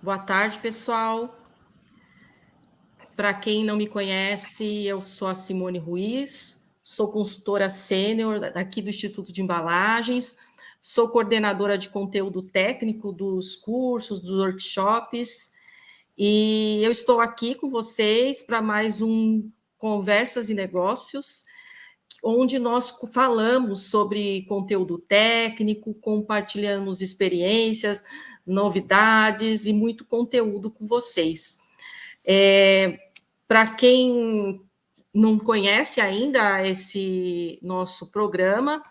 Boa tarde, pessoal. Para quem não me conhece, eu sou a Simone Ruiz, sou consultora sênior aqui do Instituto de Embalagens, sou coordenadora de conteúdo técnico dos cursos, dos workshops, e eu estou aqui com vocês para mais um Conversas e Negócios, onde nós falamos sobre conteúdo técnico, compartilhamos experiências, novidades e muito conteúdo com vocês. Para quem não conhece ainda esse nosso programa,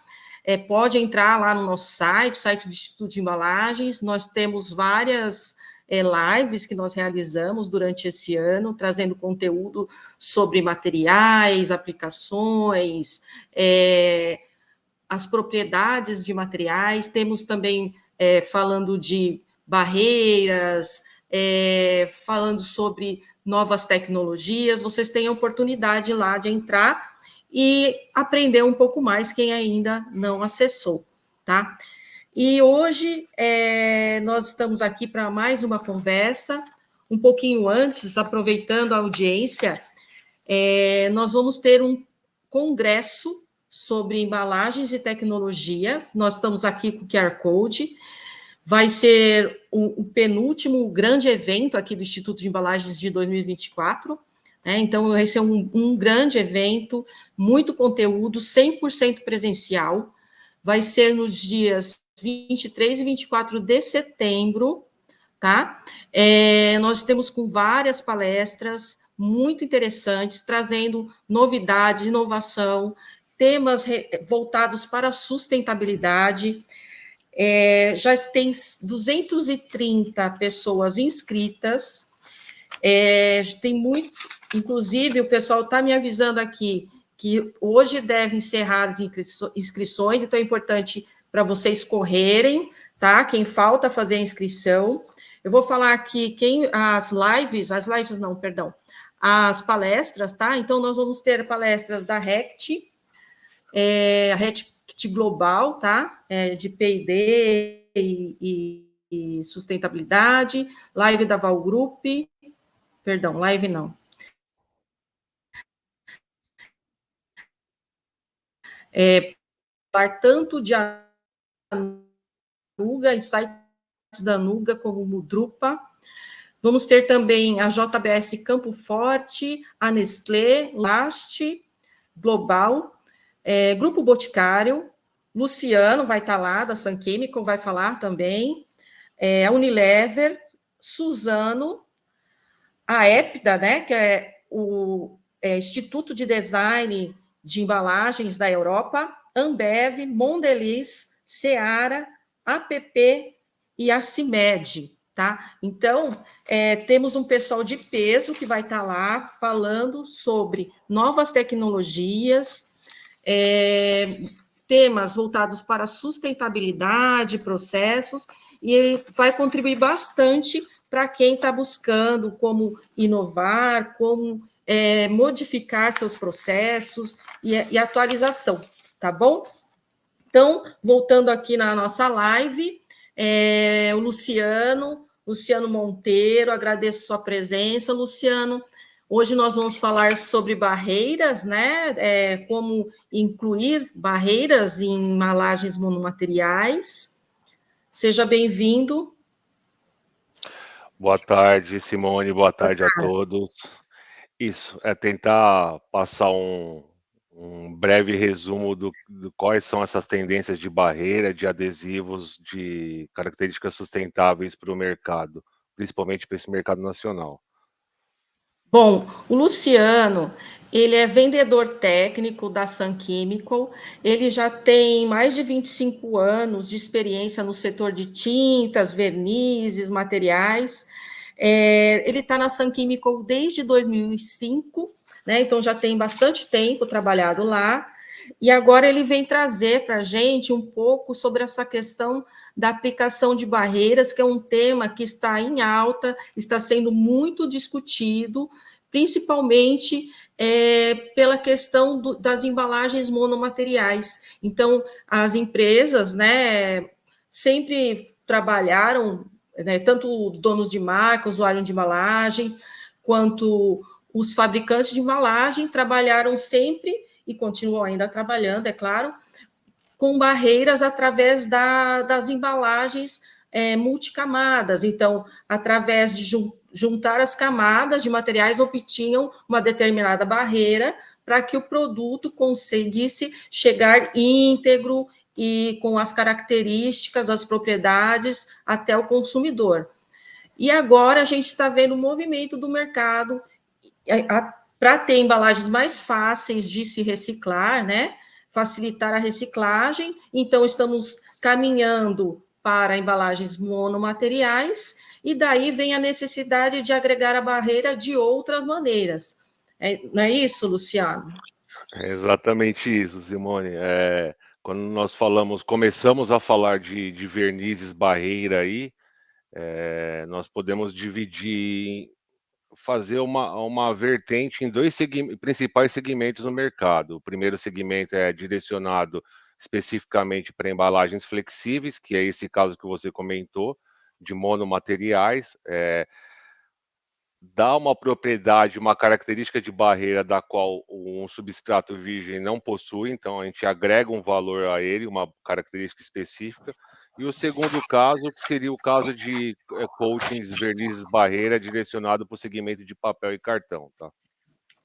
pode entrar lá no nosso site do Instituto de Embalagens. Nós temos várias lives que nós realizamos durante esse ano, trazendo conteúdo sobre materiais, aplicações, as propriedades de materiais. Temos também falando de barreiras, falando sobre novas tecnologias. Vocês têm a oportunidade lá de entrar e aprender um pouco mais, quem ainda não acessou, tá? E hoje nós estamos aqui para mais uma conversa. Um pouquinho antes, aproveitando a audiência, nós vamos ter um congresso sobre embalagens e tecnologias. Nós estamos aqui com o QR Code. Vai ser o penúltimo grande evento aqui do Instituto de Embalagens de 2024. Então, vai ser um grande evento, muito conteúdo, 100% presencial. Vai ser nos dias 23 e 24 de setembro, tá? Nós temos com várias palestras muito interessantes, trazendo novidades, inovação, temas voltados para a sustentabilidade. Já tem 230 pessoas inscritas, tem muito, inclusive o pessoal está me avisando aqui que hoje deve encerrar as inscrições, então é importante para vocês correrem, tá? Quem falta fazer a inscrição. Eu vou falar aqui as palestras, tá? Então, nós vamos ter palestras da RECT, a RECT Global, tá? De P&D e sustentabilidade, live da Val Group, live não. Tanto de Anuga, insights da Anuga, como o Mudrupa. Vamos ter também a JBS Campo Forte, a Nestlé, Last, Global, Grupo Boticário, Luciano vai estar lá, da Sun Chemical, vai falar também, a Unilever, Suzano, a EPDA, né, que é o Instituto de Design de Embalagens da Europa, Ambev, Mondelez, Seara, APP e a CIMED, tá? Então, temos um pessoal de peso que vai estar lá falando sobre novas tecnologias, temas voltados para sustentabilidade, processos, e vai contribuir bastante para quem está buscando como inovar, como modificar seus processos e atualização, tá bom? Então, voltando aqui na nossa live, o Luciano Monteiro, agradeço sua presença, Luciano. Hoje nós vamos falar sobre barreiras, né? Como incluir barreiras em embalagens monomateriais. Seja bem-vindo. Boa tarde, Simone, boa tarde a todos. Isso, tentar passar um breve resumo do quais são essas tendências de barreira, de adesivos, de características sustentáveis para o mercado, principalmente para esse mercado nacional. Bom, o Luciano, ele é vendedor técnico da Sun Chemical, ele já tem mais de 25 anos de experiência no setor de tintas, vernizes, materiais. Ele está na Sun Chemical desde 2005, né? Então já tem bastante tempo trabalhado lá, e agora ele vem trazer para a gente um pouco sobre essa questão da aplicação de barreiras, que é um tema que está em alta, está sendo muito discutido, principalmente pela questão das embalagens monomateriais. Então, as empresas, né, sempre trabalharam né, tanto os donos de marca, usuário de embalagens, quanto os fabricantes de embalagem trabalharam sempre, e continuam ainda trabalhando, é claro, com barreiras através das embalagens multicamadas. Então, através de juntar as camadas de materiais, obtinham uma determinada barreira para que o produto conseguisse chegar íntegro e com as características, as propriedades até o consumidor. E agora a gente está vendo o movimento do mercado para ter embalagens mais fáceis de se reciclar, né? Facilitar a reciclagem. Então, estamos caminhando para embalagens monomateriais, e daí vem a necessidade de agregar a barreira de outras maneiras. Não é isso, Luciano? É exatamente isso, Simone. Quando nós começamos a falar de vernizes barreira aí, nós podemos dividir, fazer uma vertente em dois principais segmentos no mercado. O primeiro segmento é direcionado especificamente para embalagens flexíveis, que é esse caso que você comentou, de monomateriais. Dá uma propriedade, uma característica de barreira da qual um substrato virgem não possui, então a gente agrega um valor a ele, uma característica específica. E o segundo caso, que seria o caso de coatings, vernizes barreira, direcionado para o segmento de papel e cartão, tá?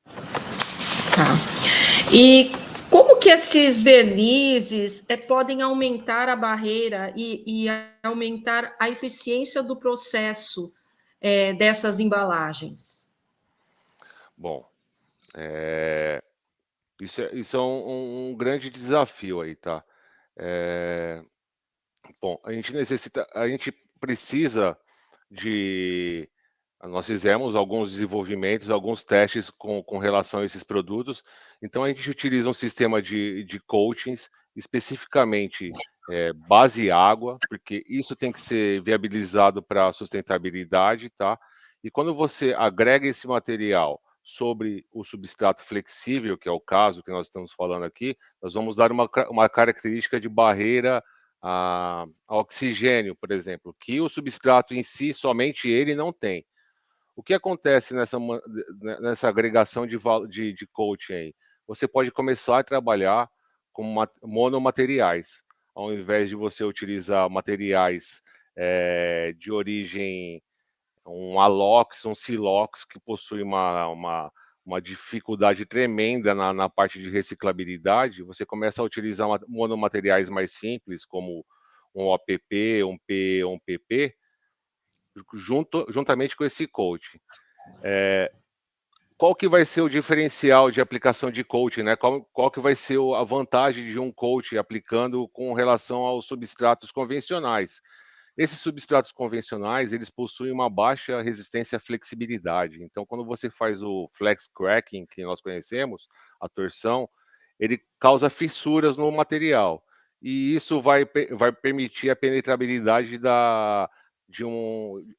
Tá. E como que esses vernizes podem aumentar a barreira e aumentar a eficiência do processo dessas embalagens? Bom, isso é um grande desafio aí, tá? Bom, a gente precisa de. Nós fizemos alguns desenvolvimentos, alguns testes com relação a esses produtos. Então, a gente utiliza um sistema de coatings, especificamente base água, porque isso tem que ser viabilizado para a sustentabilidade, tá? E quando você agrega esse material sobre o substrato flexível, que é o caso que nós estamos falando aqui, nós vamos dar uma característica de barreira a oxigênio, por exemplo, que o substrato em si, somente ele não tem. O que acontece nessa agregação de coaching aí? Você pode começar a trabalhar com monomateriais, ao invés de você utilizar materiais de origem, um alox, um silox, que possui uma dificuldde tremenda na parte de reciclabilidade. Você começa a utilizar monomateriais mais simples, como um OPP, um PE, um PP, juntamente com esse coaching. Qual que vai ser o diferencial de aplicação de coaching, né? Qual que vai ser a vantagem de um coaching aplicando com relação aos substratos convencionais? Esses substratos convencionais, eles possuem uma baixa resistência à flexibilidade. Então, quando você faz o flex cracking, que nós conhecemos, a torção, ele causa fissuras no material. E isso vai permitir a penetrabilidade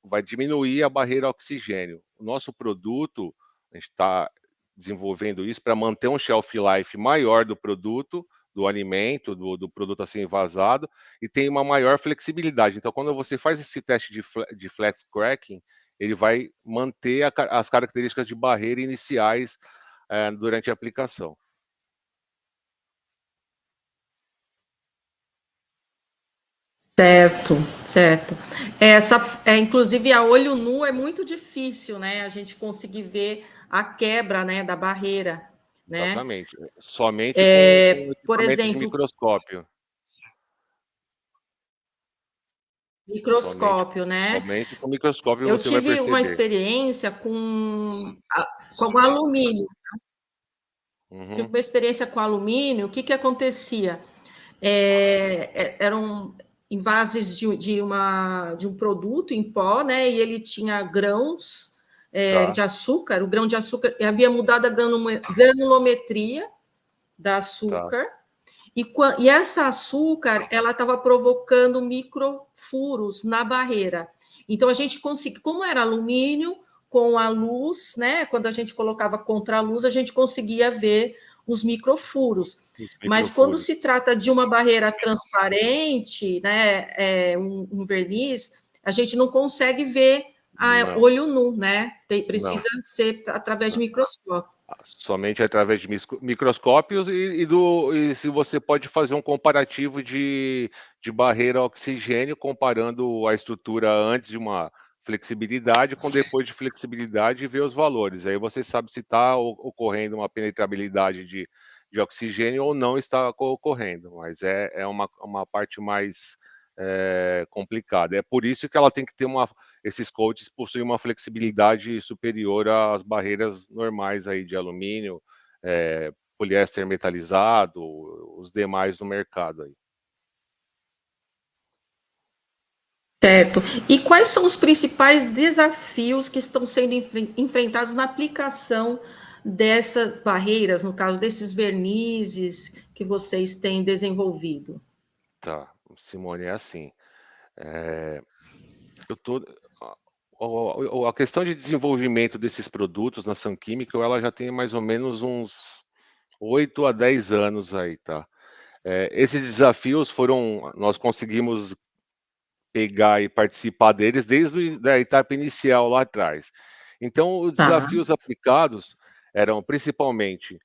vai diminuir a barreira oxigênio. O nosso produto, a gente está desenvolvendo isso para manter um shelf life maior do produto, do alimento, do produto a ser envasado, e tem uma maior flexibilidade. Então, quando você faz esse teste de flex cracking, ele vai manter as características de barreira iniciais durante a aplicação. Certo, certo. Inclusive, a olho nu é muito difícil, né? A gente conseguir ver a quebra, né, da barreira, né? Exatamente. Somente com Por equipamento de exemplo, microscópio. microscópio, né? Somente com microscópio Eu você vai tive uma perceber. experiência com alumínio. Tive Uhum, uma experiência com alumínio. O que que acontecia? Eram envases de um produto em pó, né? E ele tinha grãos tá, de açúcar. O grão de açúcar havia mudado a granulometria da tá. açúcar. E essa açúcar, ela estava provocando microfuros na barreira. Então, a gente conseguia, como era alumínio, com a luz, né? Quando a gente colocava contra a luz, a gente conseguia ver os microfuros. Os Mas quando microfuros. se trata de uma barreira transparente, né, um verniz, a gente não consegue ver a Não, olho nu, né? não. Precisa ser através de microscópio. Somente através de microscópios e se você pode fazer um comparativo de barreira oxigênio, comparando a estrutura antes de uma flexibilidade com depois de flexibilidade e ver os valores. Aí você sabe se está ocorrendo uma penetrabilidade de oxigênio ou não está ocorrendo, mas é uma parte mais complicada. É por isso que ela tem que ter esses coaches possuem uma flexibilidade superior às barreiras normais aí de alumínio, poliéster metalizado, os demais no mercado aí. Certo. E quais são os principais desafios que estão sendo enfrentados na aplicação dessas barreiras, no caso desses vernizes que vocês têm desenvolvido? Tá, Simone, é assim. Eu tô, a questão de desenvolvimento desses produtos na Sun Chemical, ela já tem mais ou menos uns 8 a 10 anos aí, tá? Esses desafios nós conseguimos pegar e participar deles desde a etapa inicial lá atrás. Então, os Tá. desafios aplicados eram principalmente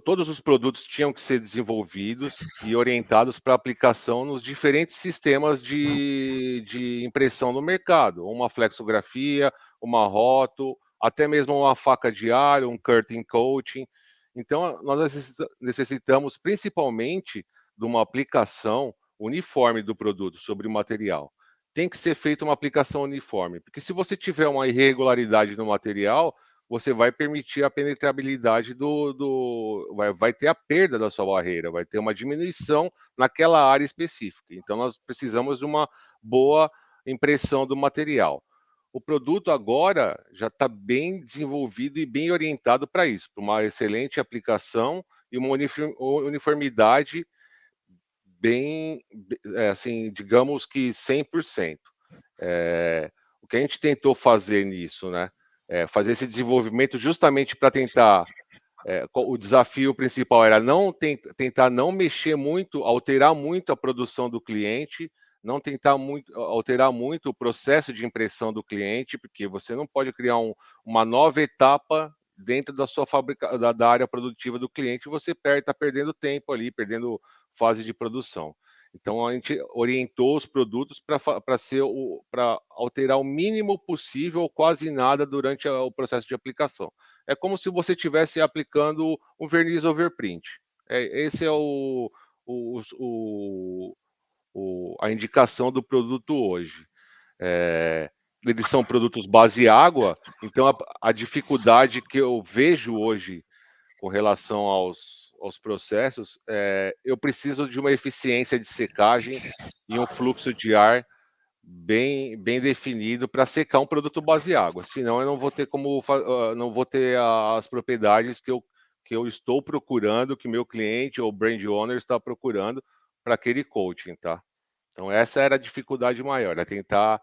todos os produtos tinham que ser desenvolvidos e orientados para aplicação nos diferentes sistemas de impressão no mercado, uma flexografia, uma rótulo, até mesmo uma faca de ar, um curtain coating. Então, nós necessitamos principalmente de uma aplicação uniforme do produto sobre o material. Tem que ser feita uma aplicação uniforme, porque se você tiver uma irregularidade no material, você vai permitir a penetrabilidade vai ter a perda da sua barreira, vai ter uma diminuição naquela área específica. Então, nós precisamos de uma boa impressão do material. O produto agora já está bem desenvolvido e bem orientado para isso, para uma excelente aplicação e uma uniformidade bem, assim, digamos que 100%. O que a gente tentou fazer nisso, né? Fazer esse desenvolvimento justamente para tentar. O desafio principal era tentar não mexer muito, alterar muito a produção do cliente, não tentar alterar muito o processo de impressão do cliente, porque você não pode criar uma nova etapa dentro da sua fábrica, da área produtiva do cliente, você está perdendo tempo ali, perdendo fase de produção. Então a gente orientou os produtos para alterar o mínimo possível ou quase nada durante o processo de aplicação. É como se você estivesse aplicando um verniz overprint. Esse é a indicação do produto hoje. Eles são produtos base água, então a dificuldade que eu vejo hoje com relação aos processos, eu preciso de uma eficiência de secagem e um fluxo de ar bem definido para secar um produto base água. Senão eu não vou ter não vou ter as propriedades que eu estou procurando, que meu cliente ou brand owner está procurando para aquele coaching, tá? Então essa era a dificuldade maior, é tentar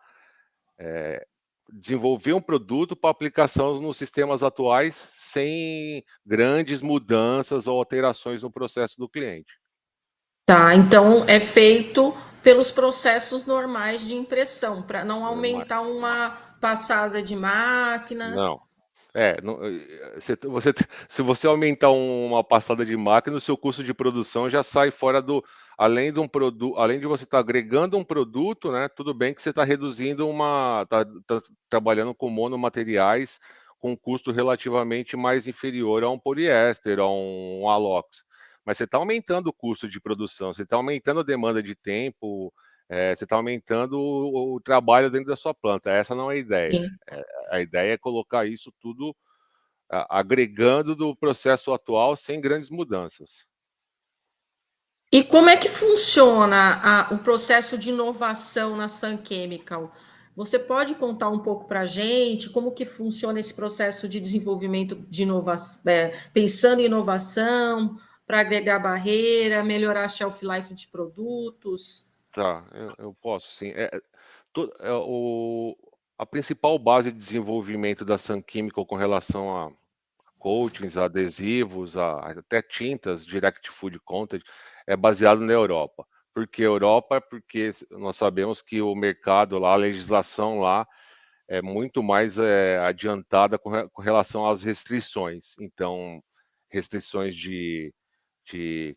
desenvolver um produto para aplicação nos sistemas atuais sem grandes mudanças ou alterações no processo do cliente. Tá, então é feito pelos processos normais de impressão, para não Normal. aumentar uma passada de máquina. Não. Se você aumentar uma passada de máquina, o seu custo de produção já sai fora além de um produto, além de você estar agregando um produto, né? Tudo bem que você está reduzindo tá trabalhando com monomateriais com um custo relativamente mais inferior a um poliéster, a um alox. Mas você está aumentando o custo de produção, você está aumentando a demanda de tempo, você está aumentando o trabalho dentro da sua planta. Essa não é a ideia. Sim. A ideia é colocar isso tudo agregando do processo atual sem grandes mudanças. E como é que funciona o processo de inovação na Sun Chemical? Você pode contar um pouco para a gente como que funciona esse processo de desenvolvimento de inovação, pensando em inovação, para agregar barreira, melhorar a shelf life de produtos? Tá, eu posso sim. A principal base de desenvolvimento da Sun Chemical com relação a coatings, adesivos, até tintas, Direct Food Content, é baseado na Europa. Por que Europa? Porque nós sabemos que o mercado lá, a legislação lá, é muito mais adiantada com relação às restrições. Então, restrições de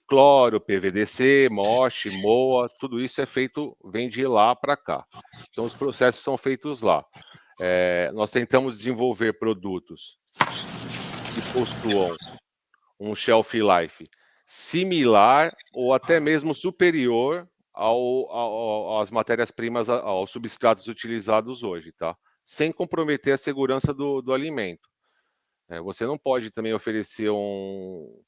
cloro, PVDC, MOX, MOA, tudo isso vem de lá para cá. Então, os processos são feitos lá. Nós tentamos desenvolver produtos que possuam um shelf life similar ou até mesmo superior às matérias-primas, aos substratos utilizados hoje, tá? Sem comprometer a segurança do alimento. Você não pode também oferecer um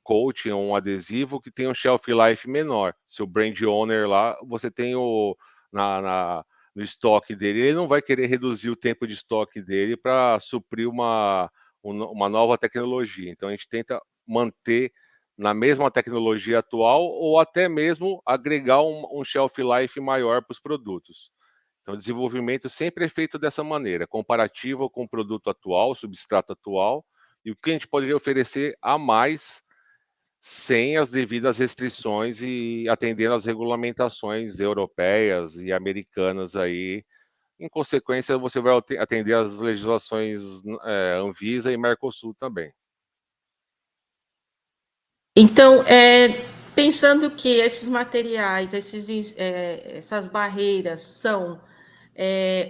coating ou um adesivo que tenha um shelf life menor. Se o brand owner lá, você tem no estoque dele, ele não vai querer reduzir o tempo de estoque dele para suprir uma nova tecnologia. Então, a gente tenta manter na mesma tecnologia atual ou até mesmo agregar um shelf life maior para os produtos. Então, o desenvolvimento sempre é feito dessa maneira, comparativo com o produto atual, o substrato atual, e o que a gente poderia oferecer a mais sem as devidas restrições e atendendo às regulamentações europeias e americanas aí. Em consequência, você vai atender às legislações Anvisa e Mercosul também. Então, pensando que esses materiais, essas barreiras são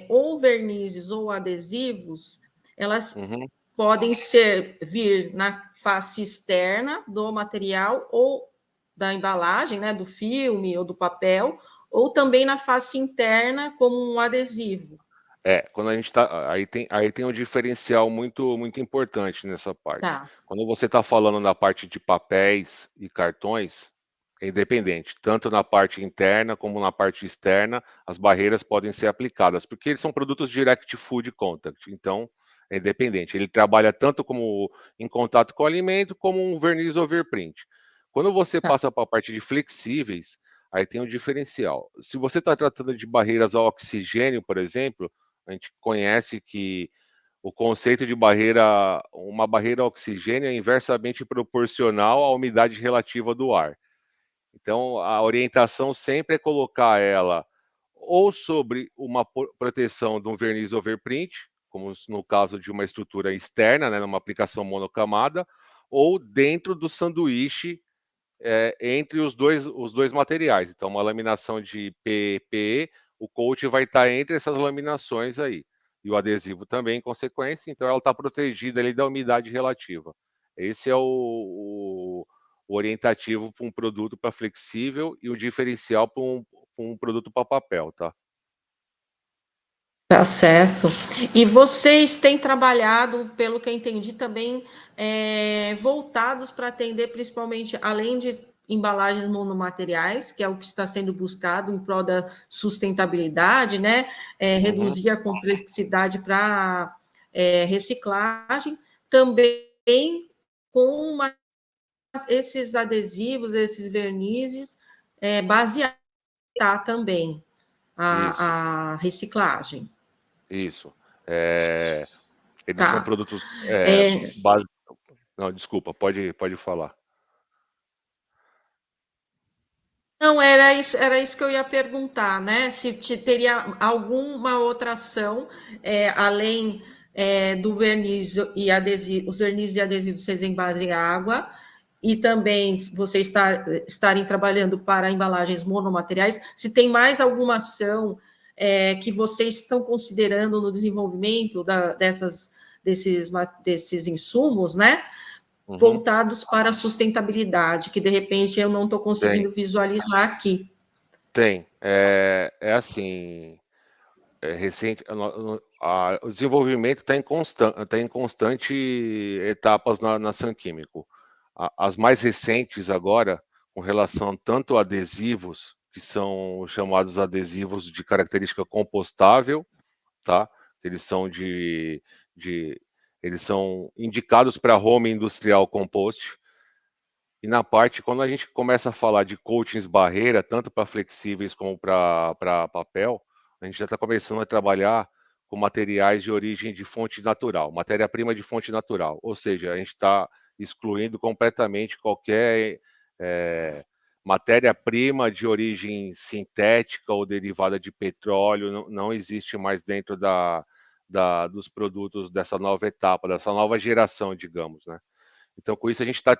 ou vernizes ou adesivos, elas podem vir na face externa do material ou da embalagem, né, do filme ou do papel, ou também na face interna como um adesivo. Quando a gente tá. Aí tem um diferencial muito importante nessa parte. Tá. Quando você está falando na parte de papéis e cartões, é independente. Tanto na parte interna como na parte externa, as barreiras podem ser aplicadas, porque eles são produtos Direct Food Contact. Então, é independente. Ele trabalha tanto como em contato com o alimento, como um verniz overprint. Quando você Tá. passa para a parte de flexíveis, aí tem um diferencial. Se você está tratando de barreiras ao oxigênio, por exemplo, a gente conhece que o conceito de uma barreira a oxigênio é inversamente proporcional à umidade relativa do ar. Então, a orientação sempre é colocar ela ou sobre uma proteção de um verniz overprint, como no caso de uma estrutura externa, né, numa aplicação monocamada, ou dentro do sanduíche entre os dois materiais. Então, uma laminação de PE, o coat vai estar entre essas laminações aí. E o adesivo também, em consequência, então ela está protegida ali da umidade relativa. Esse é o orientativo para um produto para flexível e o diferencial para um produto para papel, tá? Tá certo. E vocês têm trabalhado, pelo que eu entendi, também voltados para atender principalmente, além de embalagens monomateriais, que é o que está sendo buscado em prol da sustentabilidade, né? Reduzir a complexidade para reciclagem, também com esses adesivos, esses vernizes, basear também Isso, a reciclagem. isso. Eles são Tá. produtos É, base. Não, desculpa, pode falar. não, era isso que eu ia perguntar, né? Se teria alguma outra ação, além do verniz e adesivo, os vernizes e adesivos vocês em base em água, e também vocês estarem trabalhando para embalagens monomateriais, se tem mais alguma ação que vocês estão considerando no desenvolvimento desses insumos, né? Voltados para a sustentabilidade, que de repente eu não estou Tem, conseguindo visualizar aqui. tem. É assim, recente, o desenvolvimento está em constante etapas na Sun Químico. As mais recentes agora, com relação tanto a adesivos, que são chamados adesivos de característica compostável, tá? Eles são eles são indicados para home industrial compost. E na parte, quando a gente começa a falar de coatings barreira, tanto para flexíveis como para papel, a gente já está começando a trabalhar com materiais de origem de fonte natural, matéria-prima de fonte natural. Ou seja, a gente está excluindo completamente qualquer matéria-prima de origem sintética ou derivada de petróleo não existe mais dentro dos produtos dessa nova etapa, dessa nova geração, digamos, né? Então, com isso, a gente está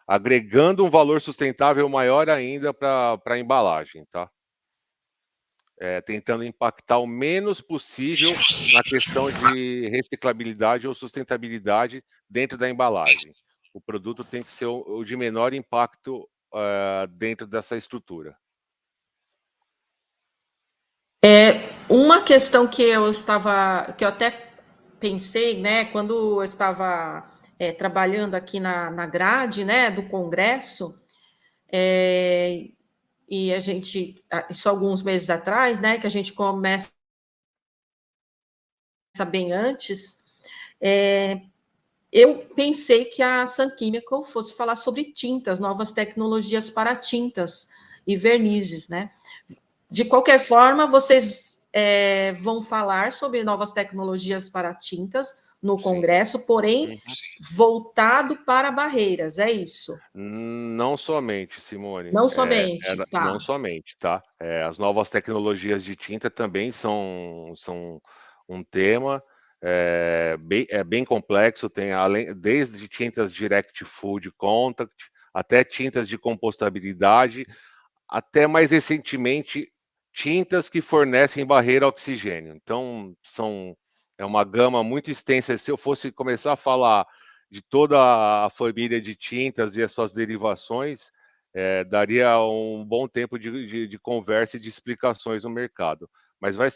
agregando um valor sustentável maior ainda para a embalagem, tá? Tentando impactar o menos possível na questão de reciclabilidade ou sustentabilidade dentro da embalagem. O produto tem que ser o de menor impacto dentro dessa estrutura. Uma questão que eu até pensei, né, quando eu estava trabalhando aqui na grade, né, do Congresso, e a gente, isso alguns meses atrás, né, que a gente começa bem antes, eu pensei que a Sun Chemical fosse falar sobre tintas, novas tecnologias para tintas e vernizes, né? De qualquer forma, vocês vão falar sobre novas tecnologias para tintas no Congresso, porém voltado para barreiras, é isso? Não somente, Simone. Não somente, Não tá. somente, tá? As novas tecnologias de tinta também são um tema bem complexo. Tem desde tintas Direct Food Contact até tintas de compostabilidade, até mais recentemente tintas que fornecem barreira a oxigênio. Então, é uma gama muito extensa. Se eu fosse começar a falar de toda a família de tintas e as suas derivações, daria um bom tempo de conversa e de explicações no mercado. Mas vai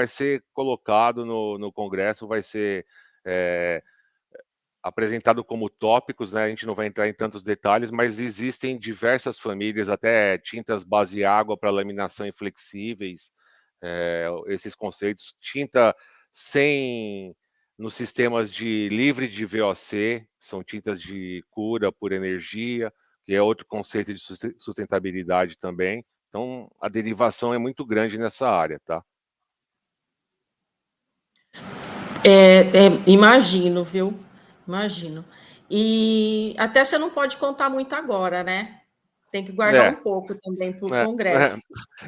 ser colocado no Congresso, vai ser apresentado como tópicos, né? A gente não vai entrar em tantos detalhes, mas existem diversas famílias, até tintas base água para laminação inflexíveis, esses conceitos, tinta sem nos sistemas de livre de VOC, são tintas de cura por energia, que é outro conceito de sustentabilidade também. Então, a derivação é muito grande nessa área, tá? Imagino, viu? Imagino. E até você não pode contar muito agora, né? Tem que guardar É, um pouco também para o É, Congresso.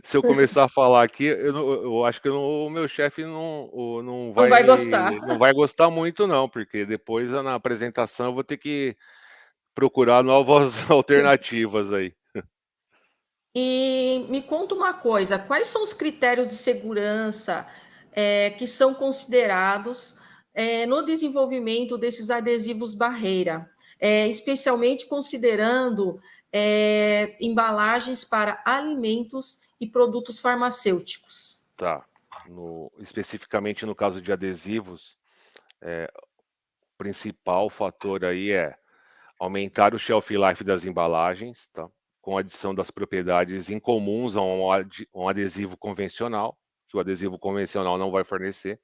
se eu começar a falar aqui, eu acho que o meu chefe Não vai gostar. não vai gostar muito, não, porque depois na apresentação eu vou ter que procurar novas alternativas aí. E me conta uma coisa: quais são os critérios de segurança que são considerados no desenvolvimento desses adesivos barreira, especialmente considerando embalagens para alimentos e produtos farmacêuticos? Tá. Especificamente no caso de adesivos, o principal fator aí é aumentar o shelf life das embalagens, tá? Com adição das propriedades incomuns a um adesivo convencional, que o adesivo convencional não vai fornecer.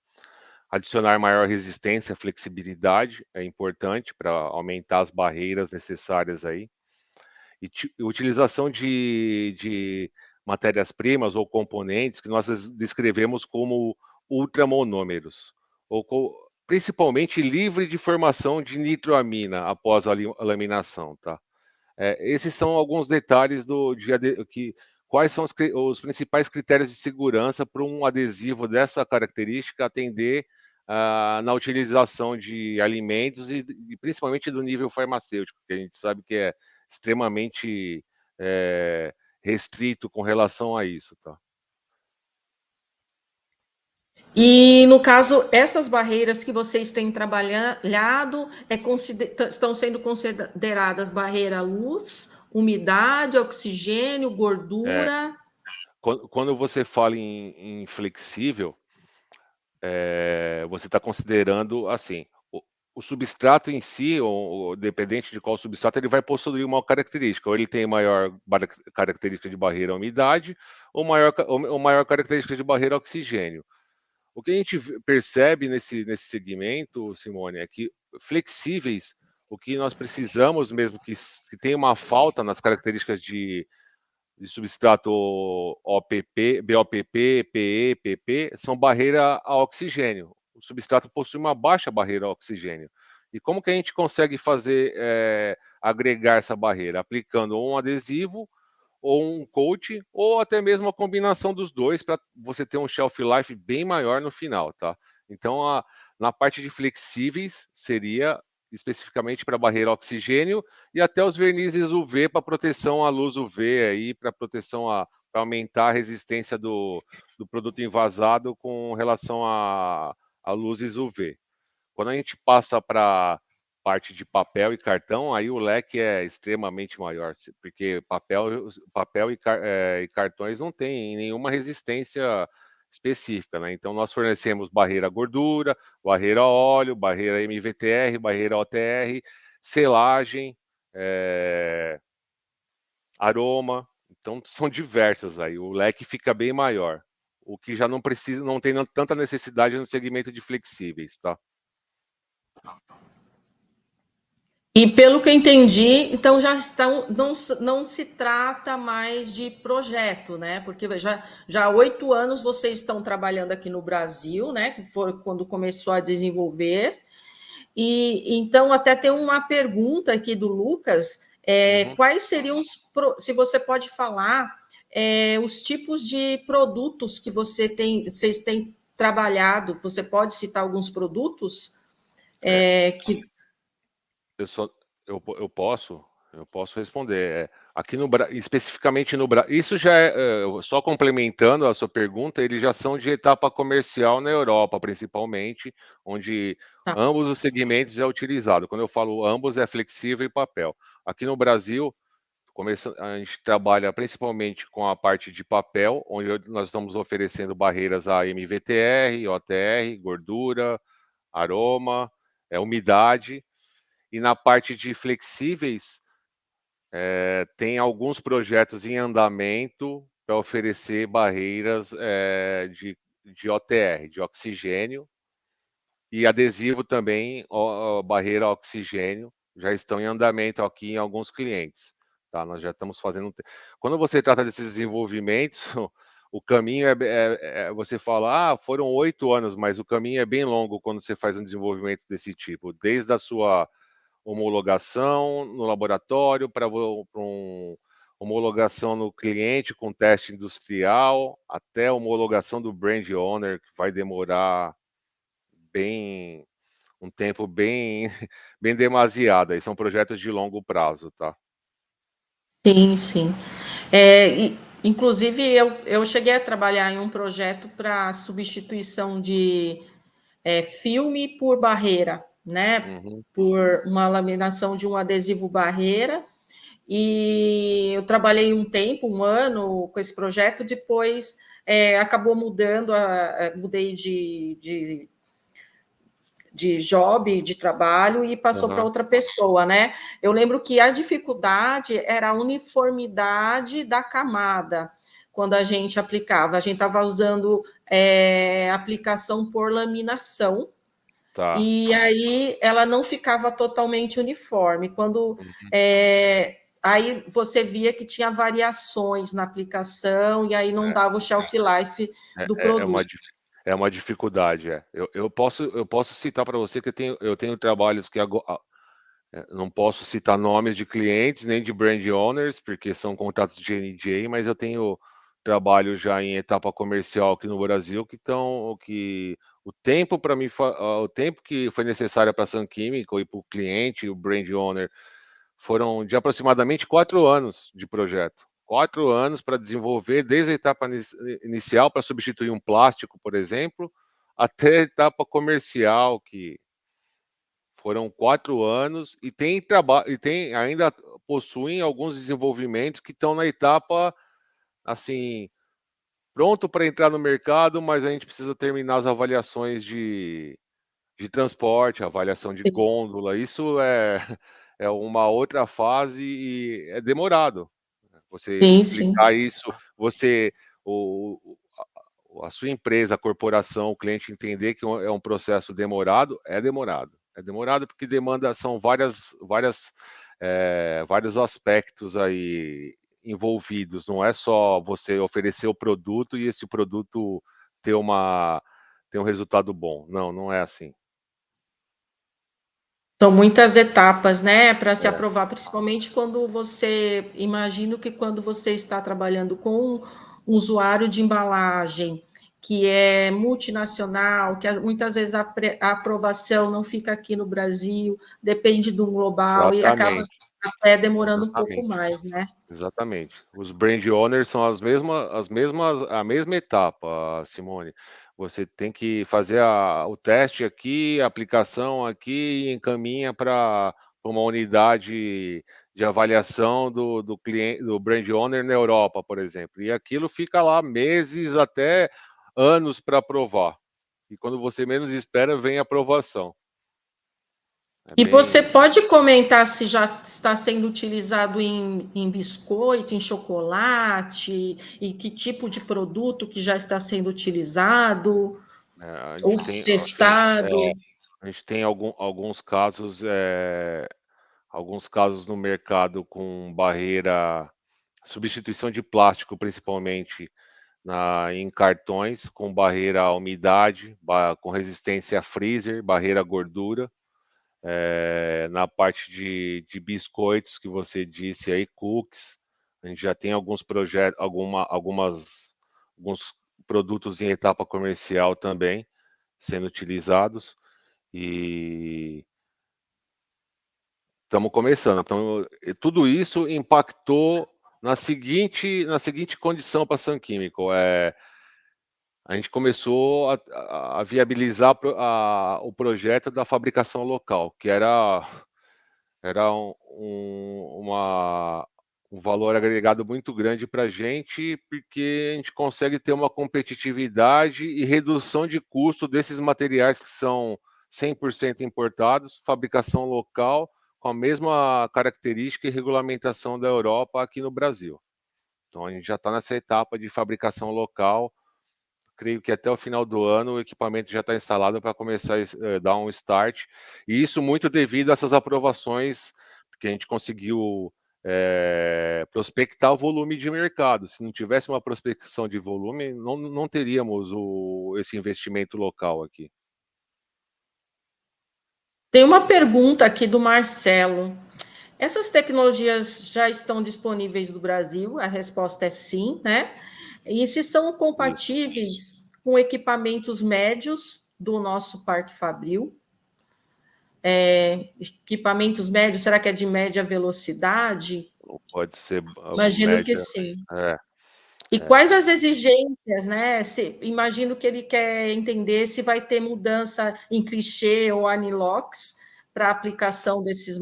Adicionar maior resistência, flexibilidade é importante para aumentar as barreiras necessárias aí. E utilização de matérias-primas ou componentes que nós descrevemos como ultramonômeros, principalmente livre de formação de nitroamina após a laminação, tá? Esses são alguns detalhes quais são os principais critérios de segurança para um adesivo dessa característica atender na utilização de alimentos e principalmente do nível farmacêutico, que a gente sabe que é extremamente restrito com relação a isso, tá? E, no caso, essas barreiras que vocês têm trabalhado estão sendo consideradas barreira luz, umidade, oxigênio, É, gordura. quando você fala em flexível, você está considerando assim, o substrato em si, ou dependente de qual substrato, ele vai possuir uma característica, ou ele tem maior característica de barreira à umidade, ou maior característica de barreira ao oxigênio. O que a gente percebe nesse segmento, Simone, é que flexíveis, o que nós precisamos mesmo que tenha uma falta nas características de substrato OPP, BOPP, PE, PP, são barreira a oxigênio. O substrato possui uma baixa barreira ao oxigênio. E como que a gente consegue agregar essa barreira? Aplicando um adesivo ou um coat, ou até mesmo a combinação dos dois para você ter um shelf life bem maior no final, tá? Então, na parte de flexíveis, seria especificamente para barreira oxigênio e até os vernizes UV para proteção à luz UV aí, para proteção para aumentar a resistência do produto envasado com relação a luzes UV. Quando a gente passa para parte de papel e cartão, aí o leque é extremamente maior, porque papel e cartões não têm nenhuma resistência específica, né? Então nós fornecemos barreira gordura, barreira óleo, barreira MVTR, barreira OTR, selagem, aroma. Então são diversas aí. O leque fica bem maior, o que já não tem tanta necessidade no segmento de flexíveis, tá? E pelo que eu entendi, então não se trata mais de projeto, né? Porque já há 8 anos vocês estão trabalhando aqui no Brasil, né? Que foi quando começou a desenvolver. E então até tem uma pergunta aqui do Lucas: quais seriam se você pode falar os tipos de produtos que vocês têm trabalhado? Você pode citar alguns produtos que Eu só eu posso responder. Aqui especificamente no Brasil, isso já só complementando a sua pergunta, eles já são de etapa comercial na Europa, principalmente, onde tá, ambos os segmentos é utilizado. Quando eu falo ambos, é flexível e papel. Aqui no Brasil, a gente trabalha principalmente com a parte de papel, onde nós estamos oferecendo barreiras a MVTR, OTR, gordura, aroma, umidade. E na parte de flexíveis, tem alguns projetos em andamento para oferecer barreiras de OTR, de oxigênio, e adesivo também, barreira oxigênio, já estão em andamento aqui em alguns clientes. Tá? Nós já estamos fazendo. Quando você trata desses desenvolvimentos, o caminho você fala, foram 8 anos, mas o caminho é bem longo quando você faz um desenvolvimento desse tipo, desde a sua homologação no laboratório para homologação no cliente com teste industrial, até a homologação do brand owner, que vai demorar um tempo bem, bem demasiado. Aí são projetos de longo prazo, tá? sim, sim. Inclusive, eu cheguei a trabalhar em um projeto para substituição de filme por barreira, né? Uhum. Por uma laminação de um adesivo barreira. E eu trabalhei um tempo, 1 ano, com esse projeto. Depois acabou mudando, mudei de job, de trabalho, e passou para Uhum. outra pessoa, né? Eu lembro que a dificuldade era a uniformidade da camada quando a gente aplicava. A gente estava usando aplicação por laminação, Tá. e aí ela não ficava totalmente uniforme. Quando Uhum. aí você via que tinha variações na aplicação, e aí não dava o shelf life do É uma, produto. é uma dificuldade, eu posso citar para você que eu tenho trabalhos que não posso citar nomes de clientes nem de brand owners, porque são contratos de NDA, mas eu tenho trabalho já em etapa comercial aqui no Brasil que o tempo para mim, o tempo que foi necessário para a Sun Química e para o cliente, o brand owner, foram de aproximadamente 4 anos de projeto. 4 anos para desenvolver, desde a etapa inicial, para substituir um plástico, por exemplo, até a etapa comercial, que foram 4 anos, e ainda possuem alguns desenvolvimentos que estão na etapa, assim, pronto para entrar no mercado, mas a gente precisa terminar as avaliações de transporte, avaliação de gôndola. Isso é uma outra fase e é demorado. Você Sim, sim. explicar isso, a sua empresa, a corporação, o cliente entender que é um processo demorado, é demorado. É demorado porque são vários aspectos aí envolvidos. Não é só você oferecer o produto e esse produto ter um resultado bom. Não, não é assim. São muitas etapas, né, para se aprovar, principalmente quando você imagino que quando você está trabalhando com um usuário de embalagem, que é multinacional, que muitas vezes a aprovação não fica aqui no Brasil, depende do global e acaba Exatamente, até demorando um pouco exatamente. mais, né. Exatamente. Os brand owners são a mesma etapa, Simone. Você tem que fazer o teste aqui, a aplicação aqui e encaminha para uma unidade de avaliação do cliente, do brand owner na Europa, por exemplo. E aquilo fica lá meses até anos para aprovar. E quando você menos espera, vem a aprovação. E você pode comentar se já está sendo utilizado em biscoito, em chocolate, e que tipo de produto que já está sendo utilizado A ou gente tem, testado? a gente tem alguns casos no mercado com barreira, substituição de plástico, principalmente em cartões, com barreira à umidade, com resistência a freezer, barreira à gordura. Na parte de biscoitos que você disse aí, cookies, a gente já tem alguns projetos, alguns produtos em etapa comercial também sendo utilizados e estamos começando. Então, tudo isso impactou na seguinte condição para a Sun Chemical. A gente começou a viabilizar o projeto da fabricação local, que era um valor agregado muito grande para a gente, porque a gente consegue ter uma competitividade e redução de custo desses materiais que são 100% importados, fabricação local, com a mesma característica e regulamentação da Europa aqui no Brasil. Então, a gente já está nessa etapa de fabricação local. Creio que até o final do ano o equipamento já está instalado para começar a dar um start. E isso muito devido a essas aprovações, porque a gente conseguiu prospectar o volume de mercado. Se não tivesse uma prospecção de volume, não teríamos esse investimento local aqui. Tem uma pergunta aqui do Marcelo. Essas tecnologias já estão disponíveis no Brasil? A resposta é sim, né? E se são Isso. compatíveis com equipamentos médios do nosso Parque Fabril? Equipamentos médios, será que é de média velocidade? Pode ser Imagino que média. sim. É, E quais as exigências, né? Imagino que ele quer entender se vai ter mudança em clichê ou anilox para aplicação desses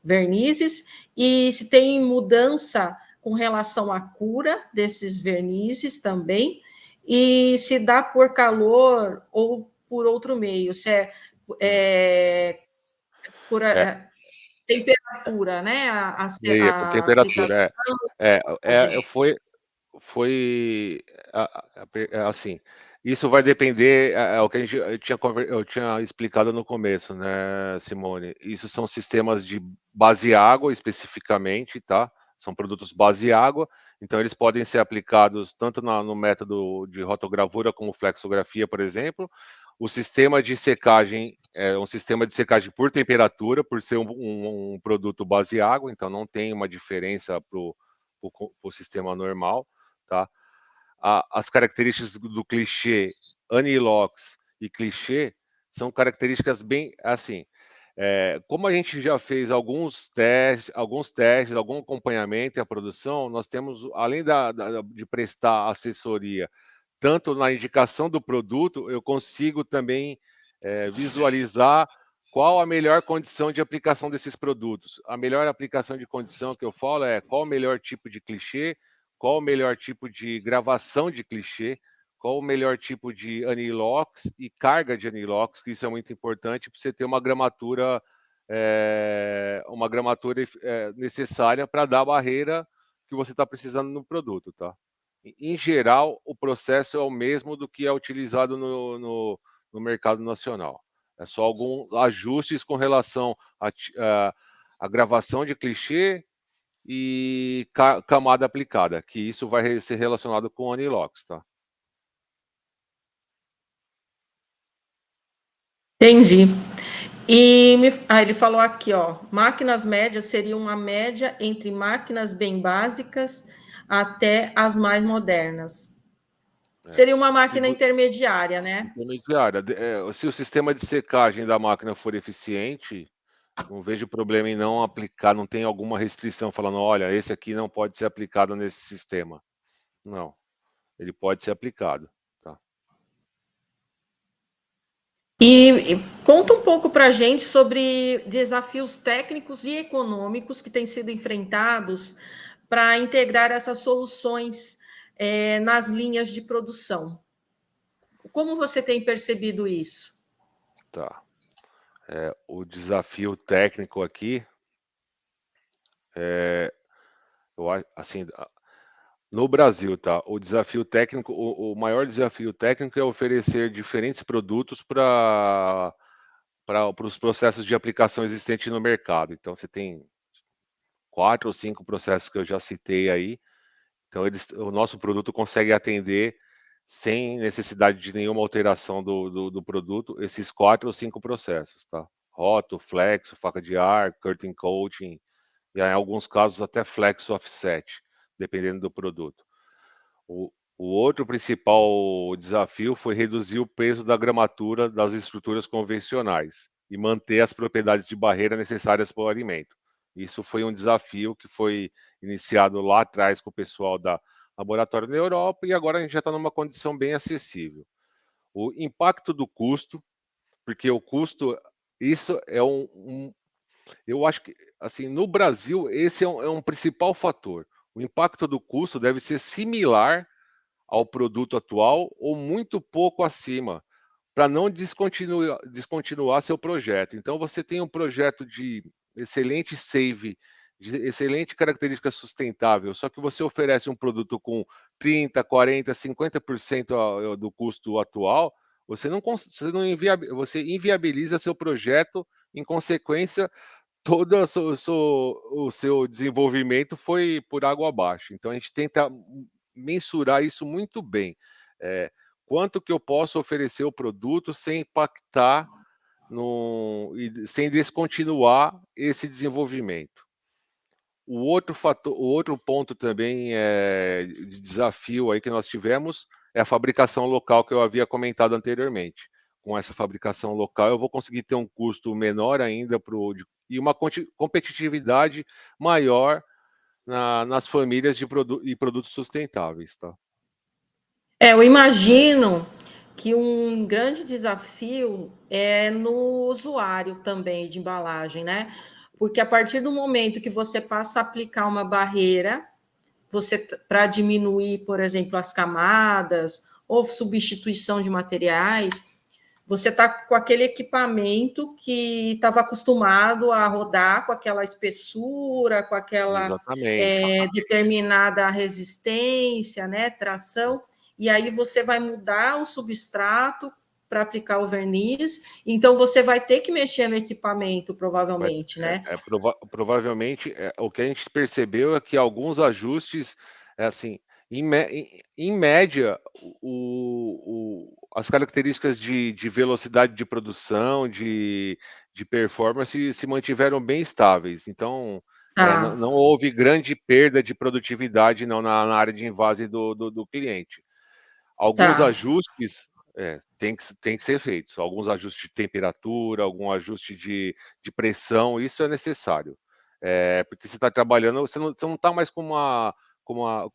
vernizes, e se tem mudança com relação à cura desses vernizes também, e se dá por calor ou por outro meio, se é por é, temperatura, né? A aplicação. temperatura. Foi assim. Isso vai depender, é o que eu tinha explicado no começo, né, Simone? Isso são sistemas de base água especificamente, tá? São produtos base água, então eles podem ser aplicados tanto no método de rotogravura como flexografia, por exemplo. O sistema de secagem é um sistema de secagem por temperatura, por ser um produto base água, então não tem uma diferença para o sistema normal, tá? As características do clichê, anilox e clichê, são características bem assim. Como a gente já fez alguns testes, algum acompanhamento e a produção, nós temos, além de prestar assessoria, tanto na indicação do produto, eu consigo também visualizar qual a melhor condição de aplicação desses produtos. A melhor aplicação de condição que eu falo é qual o melhor tipo de clichê, qual o melhor tipo de gravação de clichê, qual o melhor tipo de anilox e carga de anilox, que isso é muito importante para você ter uma gramatura necessária para dar a barreira que você está precisando no produto, tá? Em geral, o processo é o mesmo do que é utilizado no mercado nacional. É só alguns ajustes com relação à gravação de clichê e camada aplicada, que isso vai ser relacionado com o anilox, tá? Entendi. Ele falou aqui, ó, máquinas médias seriam uma média entre máquinas bem básicas até as mais modernas. É. Seria uma Se, máquina intermediária, né? intermediária. Se o sistema de secagem da máquina for eficiente, não vejo problema em não aplicar, não tem alguma restrição falando, olha, esse aqui não pode ser aplicado nesse sistema. Não, ele pode ser aplicado. Tá? E conta um pouco para a gente sobre desafios técnicos e econômicos que têm sido enfrentados para integrar essas soluções nas linhas de produção. Como você tem percebido isso? Tá. O desafio técnico aqui assim, no Brasil, tá? O desafio técnico, o maior desafio técnico é oferecer diferentes produtos para os processos de aplicação existentes no mercado. Então, você tem 4 ou 5 processos que eu já citei aí. Então, o nosso produto consegue atender sem necessidade de nenhuma alteração do produto, esses 4 ou 5 processos, tá? Roto, flexo, faca de ar, curtain coating, e em alguns casos até flex offset, dependendo do produto. O outro principal desafio foi reduzir o peso da gramatura das estruturas convencionais e manter as propriedades de barreira necessárias para o alimento. Isso foi um desafio que foi iniciado lá atrás com o pessoal da laboratório na Europa e agora a gente já está numa condição bem acessível. O impacto do custo, porque o custo, isso é eu acho que, assim, no Brasil, esse é um principal fator. O impacto do custo deve ser similar ao produto atual ou muito pouco acima, para não descontinuar seu projeto. Então, você tem um projeto de excelente save, de excelente característica sustentável, só que você oferece um produto com 30, 40, 50% do custo atual, você inviabiliza seu projeto, em consequência, todo o seu desenvolvimento foi por água abaixo. Então a gente tenta mensurar isso muito bem. Quanto que eu posso oferecer o produto sem impactar e sem descontinuar esse desenvolvimento. O outro fator, o outro ponto também de desafio aí que nós tivemos é a fabricação local que eu havia comentado anteriormente. Com essa fabricação local, eu vou conseguir ter um custo menor ainda e uma competitividade maior nas famílias e produtos sustentáveis, tá? Eu imagino que um grande desafio é no usuário também de embalagem, né? Porque a partir do momento que você passa a aplicar uma barreira, você para diminuir, por exemplo, as camadas ou substituição de materiais, você está com aquele equipamento que estava acostumado a rodar com aquela espessura, com aquela Exatamente. determinada resistência, né, tração, e aí você vai mudar o substrato para aplicar o verniz, então você vai ter que mexer no equipamento, provavelmente, né? Provavelmente, o que a gente percebeu é que alguns ajustes, assim, em média, as características de velocidade de produção, de performance, se mantiveram bem estáveis. Então, Tá, não houve grande perda de produtividade não, na área de invase do cliente. Alguns tá. ajustes tem que ser feitos. Alguns ajustes de temperatura, algum ajuste de pressão, isso é necessário. Porque você está trabalhando, você não está mais com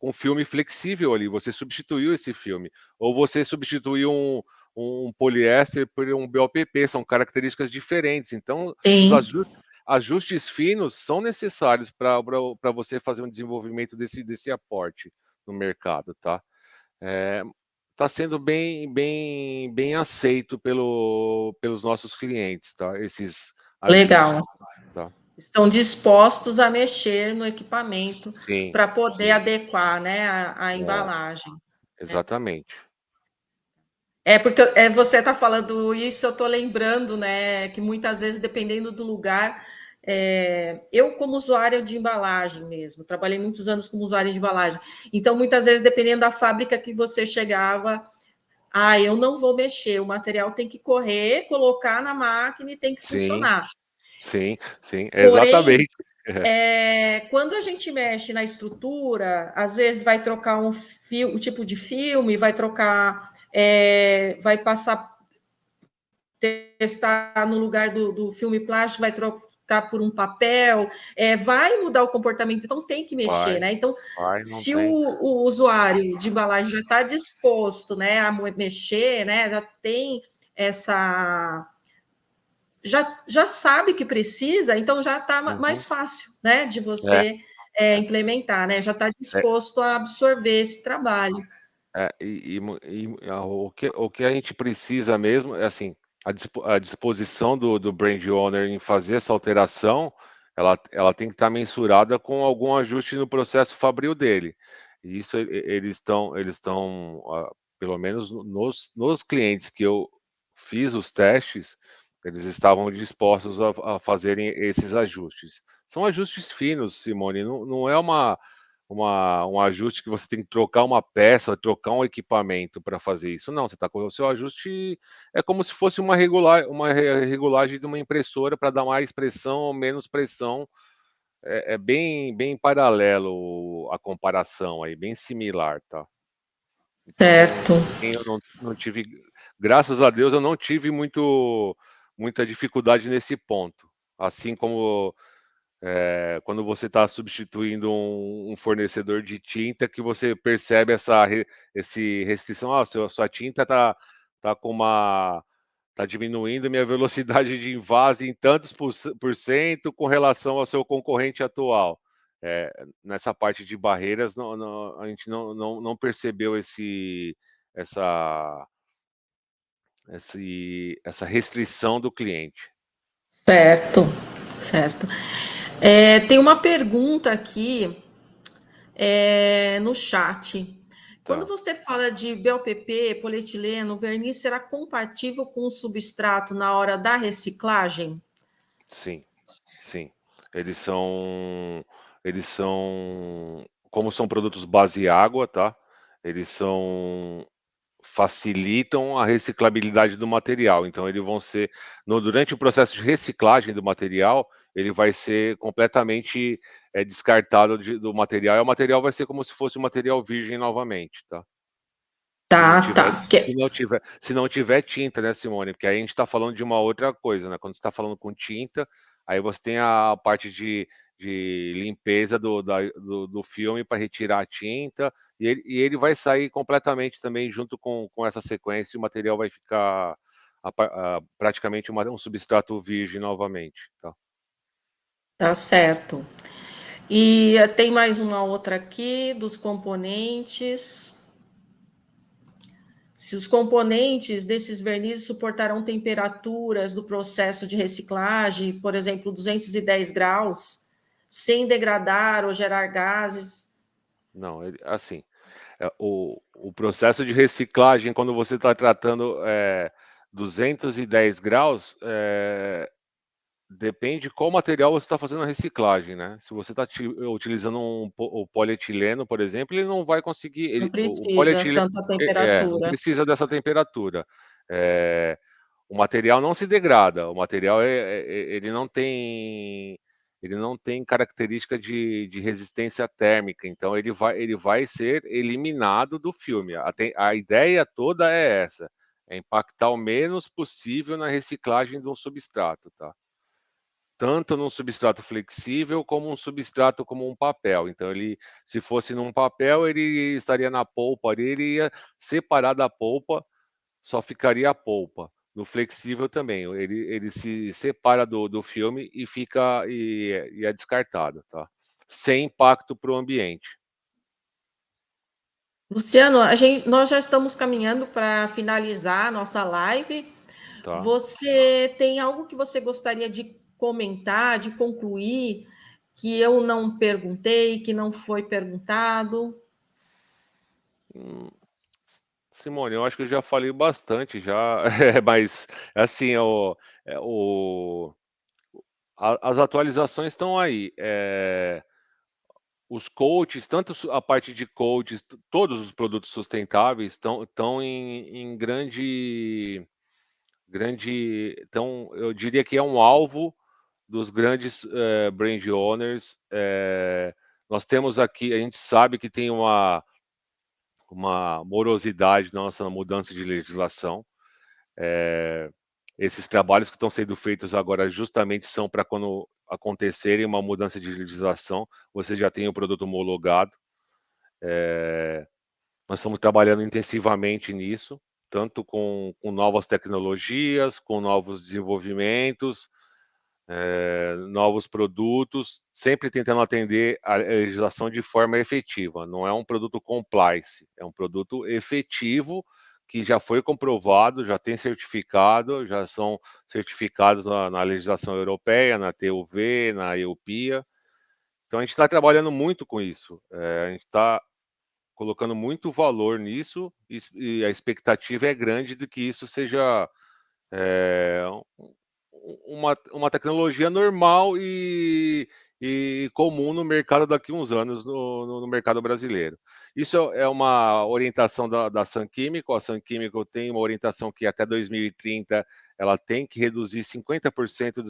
um filme flexível ali, você substituiu esse filme. Ou você substituiu um poliéster por um BOPP, são características diferentes. Então, os Sim, ajustes finos são necessários para você fazer um desenvolvimento desse aporte no mercado, tá? Está sendo bem aceito pelos nossos clientes, tá? Esses legal. ajustes, tá? Estão dispostos a mexer no equipamento Sim, para poder sim, adequar, né, a é, embalagem, né? exatamente. Porque você está falando isso, eu estou lembrando, né, que muitas vezes, dependendo do lugar, eu como usuária de embalagem mesmo, trabalhei muitos anos como usuária de embalagem, então muitas vezes, dependendo da fábrica que você chegava, Ah, eu não vou mexer, o material tem que correr, colocar na máquina e tem que Sim, funcionar. sim, sim, Porém, exatamente. quando a gente mexe na estrutura, às vezes vai trocar um tipo de filme, vai trocar, vai passar, testar no lugar do filme plástico, vai trocar por um papel, vai mudar o comportamento, então tem que mexer, Vai, né? Então, vai, não se tem. o usuário de embalagem já está disposto, né, a mexer, né, já tem essa, já sabe que precisa, então já está Uhum. mais fácil, né, de É, você implementar, né? Já está é, disposto a absorver esse trabalho. o que a gente precisa mesmo é assim, a disposição do brand owner em fazer essa alteração, ela tem que estar mensurada com algum ajuste no processo fabril dele. E isso eles estão, pelo menos nos clientes que eu fiz os testes, eles estavam dispostos a fazerem esses ajustes. São ajustes finos, Simone, não é um ajuste que você tem que trocar uma peça, trocar um equipamento para fazer isso. Não, você está com o seu ajuste, é como se fosse uma regulagem de uma impressora para dar mais pressão ou menos pressão. É bem paralelo a comparação aí, bem similar, tá? Então, Certo. eu não tive, graças a Deus, eu não tive muita dificuldade nesse ponto. Assim como quando você está substituindo um fornecedor de tinta, que você percebe esse restrição, sua tinta tá com tá diminuindo minha velocidade de invase em tantos por cento com relação ao seu concorrente atual. Nessa parte de barreiras, a gente não percebeu essa, essa restrição do cliente. Certo, certo. Tem uma pergunta aqui no chat. Quando Tá? você fala de BOPP, polietileno, verniz será compatível com o substrato na hora da reciclagem? Sim. Sim, eles são como são produtos base água, tá? Eles são facilitam a reciclabilidade do material. Então, eles vão ser durante o processo de reciclagem do material, ele vai ser completamente descartado do material. E o material vai ser como se fosse um material virgem novamente, tá? Se não Tá, tiver, tá. se não tiver tinta, né, Simone? Porque aí a gente está falando de uma outra coisa, né? Quando você está falando com tinta, aí você tem a parte de limpeza do filme para retirar a tinta, e ele vai sair completamente também junto com essa sequência, e o material vai ficar praticamente um substrato virgem novamente, tá? Tá certo. E tem mais uma outra aqui dos componentes. Se os componentes desses vernizes suportarão temperaturas do processo de reciclagem, por exemplo, 210 graus, sem degradar ou gerar gases. Não, assim, o processo de reciclagem, quando você está tratando 210 graus, depende qual material você está fazendo a reciclagem, né? Se você está utilizando o polietileno, por exemplo, ele não vai conseguir. Não O precisa polietileno tanta não temperatura. precisa dessa temperatura. É, o material não se degrada. O material ele não tem característica de resistência térmica. Então ele vai ser eliminado do filme. A ideia toda é essa: é impactar o menos possível na reciclagem de um substrato, tá? Tanto num substrato flexível como um substrato como um papel. Então ele, se fosse num papel, ele estaria na polpa, ele ia separar da polpa, só ficaria a polpa. No flexível também, ele se separa do filme e e é descartado, tá? Sem impacto para o ambiente, Luciano, nós já estamos caminhando para finalizar a nossa live. tá? Você tem algo que você gostaria de comentar, de concluir, que eu não perguntei, que não foi perguntado? Hum, Simone, eu acho que eu já falei bastante já, mas assim, é, o, as atualizações estão aí. os coaches, tanto a parte de coaches, todos os produtos sustentáveis estão em grande, então eu diria que é um alvo dos grandes brand owners. Nós temos aqui, a gente sabe que tem uma morosidade na nossa mudança de legislação. Esses trabalhos que estão sendo feitos agora justamente são para quando acontecerem uma mudança de legislação, você já tem o produto homologado. Nós estamos trabalhando intensivamente nisso, tanto com novas tecnologias, com novos desenvolvimentos, novos produtos, sempre tentando atender a legislação de forma efetiva. Não é um produto compliance, é um produto efetivo que já foi comprovado, já tem certificado, já são certificados na legislação europeia, na TUV, na EUPIA. Então, a gente está trabalhando muito com isso. A gente está colocando muito valor nisso e a expectativa é grande de que isso seja uma tecnologia normal e comum no mercado daqui a uns anos, no mercado brasileiro. Isso é uma orientação da Sun Chemical. A Sun Chemical tem uma orientação que até 2030 ela tem que reduzir 50%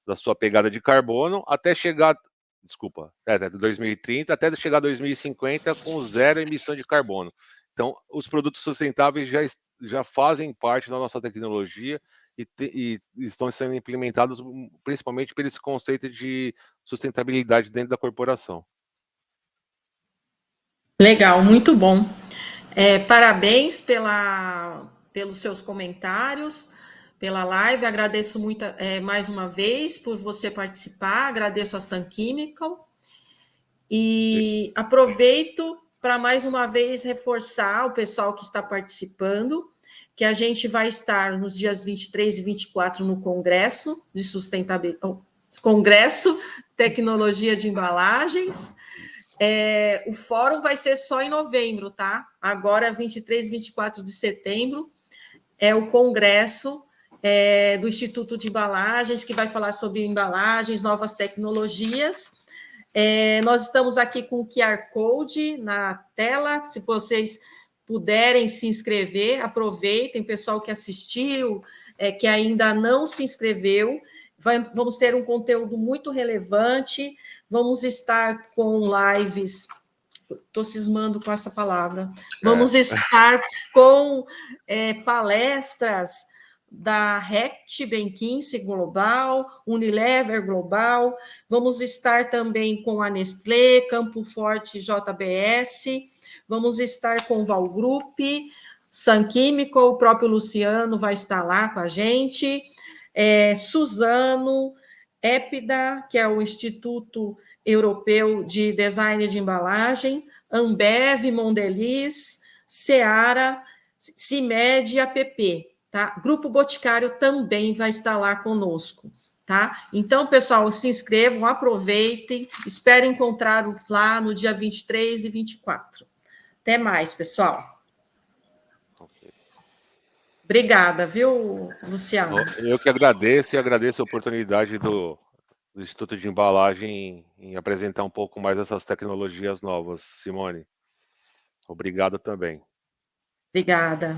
da sua pegada de carbono até chegar, desculpa, até 2030, até chegar a 2050 com zero emissão de carbono. Então, os produtos sustentáveis já fazem parte da nossa tecnologia e estão sendo implementados principalmente por esse conceito de sustentabilidade dentro da corporação. Legal, muito bom. Parabéns pelos seus comentários, pela live. Agradeço muito mais uma vez por você participar. Agradeço a Sun Chemical. E aproveito para mais uma vez reforçar o pessoal que está participando, que a gente vai estar nos dias 23 e 24 no Congresso de Sustentabilidade, Congresso Tecnologia de Embalagens. O fórum vai ser só em novembro, tá? Agora, 23 e 24 de setembro, é o Congresso do Instituto de Embalagens, que vai falar sobre embalagens, novas tecnologias. Nós estamos aqui com o QR Code na tela, se vocês puderem se inscrever, aproveitem, pessoal que assistiu, que ainda não se inscreveu, vamos ter um conteúdo muito relevante, vamos estar com lives, estou cismando com essa palavra, vamos estar com palestras da Rect Benquince Global, Unilever Global, vamos estar também com a Nestlé, Campo Forte JBS, vamos estar com o Val Group, Sun Chemical, o próprio Luciano vai estar lá com a gente, Suzano, EPDA, que é o Instituto Europeu de Design de Embalagem, Ambev, Mondelez, Seara, CIMED e APP. Tá? Grupo Boticário também vai estar lá conosco. Tá? Então, pessoal, se inscrevam, aproveitem, espero encontrá-los lá no dia 23 e 24. Até mais, pessoal. Obrigada, viu, Luciano? Eu que agradeço e agradeço a oportunidade do Instituto de Embalagem em apresentar um pouco mais essas tecnologias novas, Simone. Obrigado também. Obrigada.